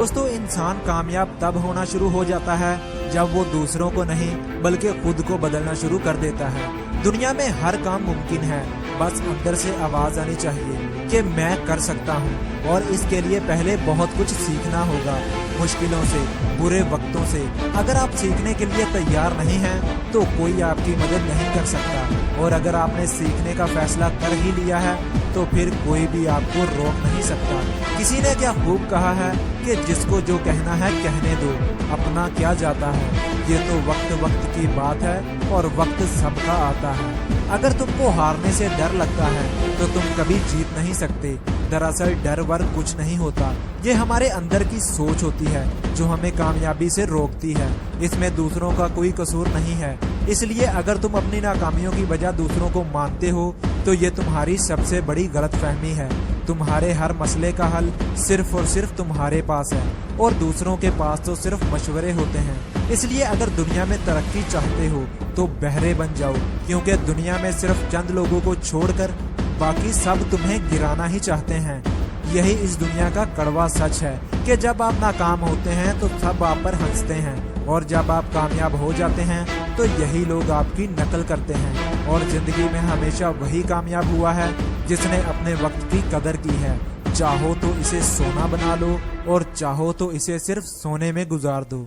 दोस्तों, इंसान कामयाब तब होना शुरू हो जाता है जब वो दूसरों को नहीं बल्कि खुद को बदलना शुरू कर देता है। दुनिया में हर काम मुमकिन है, बस अंदर से आवाज आनी चाहिए कि मैं कर सकता हूँ। और इसके लिए पहले बहुत कुछ सीखना होगा, मुश्किलों से, बुरे वक्तों से। अगर आप सीखने के लिए तैयार नहीं हैं तो कोई आपकी मदद नहीं कर सकता, और अगर आपने सीखने का फैसला कर ही लिया है तो फिर कोई भी आपको रोक नहीं सकता। किसी ने क्या खूब कहा है कि जिसको जो कहना है कहने दो, अपना क्या जाता है। ये तो वक्त वक्त की बात है और वक्त सबका आता है। अगर तुमको हारने से डर लगता है तो तुम कभी जीत नहीं सकते। दरअसल डर वर कुछ नहीं होता, ये हमारे अंदर की सोच होती है जो हमें कामयाबी से रोकती है। इसमें दूसरों का कोई कसूर नहीं है। इसलिए अगर तुम अपनी नाकामियों की वजह दूसरों को मानते हो तो ये तुम्हारी सबसे बड़ी गलतफहमी है। तुम्हारे हर मसले का हल सिर्फ और सिर्फ तुम्हारे पास है, और दूसरों के पास तो सिर्फ मशवरे होते हैं। इसलिए अगर दुनिया में तरक्की चाहते हो तो बहरे बन जाओ, क्योंकि दुनिया में सिर्फ चंद लोगों को छोड़कर बाकी सब तुम्हें गिराना ही चाहते हैं। यही इस दुनिया का कड़वा सच है कि जब आप नाकाम होते हैं तो सब आप पर हंसते हैं, और जब आप कामयाब हो जाते हैं तो यही लोग आपकी नकल करते हैं। और जिंदगी में हमेशा वही कामयाब हुआ है जिसने अपने वक्त की कदर की है। चाहो तो इसे सोना बना लो, और चाहो तो इसे सिर्फ सोने में गुजार दो,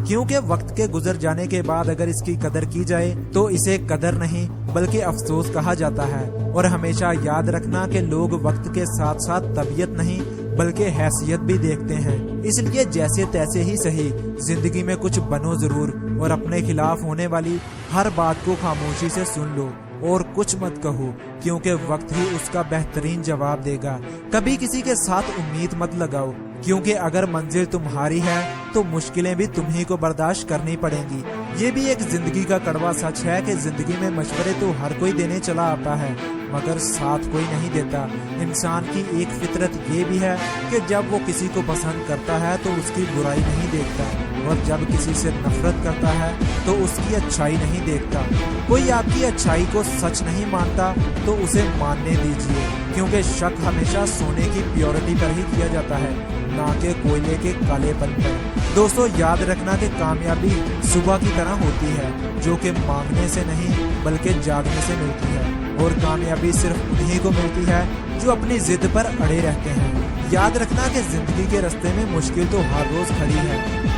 क्योंकि वक्त के गुजर जाने के बाद अगर इसकी कदर की जाए तो इसे कदर नहीं बल्कि अफसोस कहा जाता है। और हमेशा याद रखना कि लोग वक्त के साथ साथ तबीयत नहीं बल्कि हैसियत भी देखते हैं। इसलिए जैसे तैसे ही सही, जिंदगी में कुछ बनो जरूर, और अपने खिलाफ होने वाली हर बात को खामोशी से सुन लो और कुछ मत कहो, क्योंकि वक्त ही उसका बेहतरीन जवाब देगा। कभी किसी के साथ उम्मीद मत लगाओ, क्योंकि अगर मंजिल तुम्हारी है तो मुश्किलें भी तुम्ही को बर्दाश्त करनी पड़ेंगी। ये भी एक जिंदगी का कड़वा सच है कि जिंदगी में मशवरे तो हर कोई देने चला आता है, मगर साथ कोई नहीं देता। इंसान की एक फितरत ये भी है कि जब वो किसी को पसंद करता है तो उसकी बुराई नहीं देखता, और जब किसी से नफरत करता है तो उसकी अच्छाई नहीं देखता। कोई आपकी अच्छाई को सच नहीं मानता तो उसे मानने दीजिए, क्योंकि शक हमेशा सोने की प्योरिटी पर ही किया जाता है, ना कि कोयले के कालेपन पर। दोस्तों, याद रखना कि कामयाबी सुबह की तरह होती है, जो कि मांगने से नहीं बल्कि जागने से मिलती है। और कामयाबी सिर्फ उन्हीं को मिलती है जो अपनी जिद पर अड़े रहते हैं। याद रखना कि जिंदगी के रास्ते में मुश्किल तो हर रोज खड़ी है,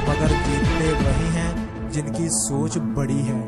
मगर जीतते वही हैं जिनकी सोच बड़ी है।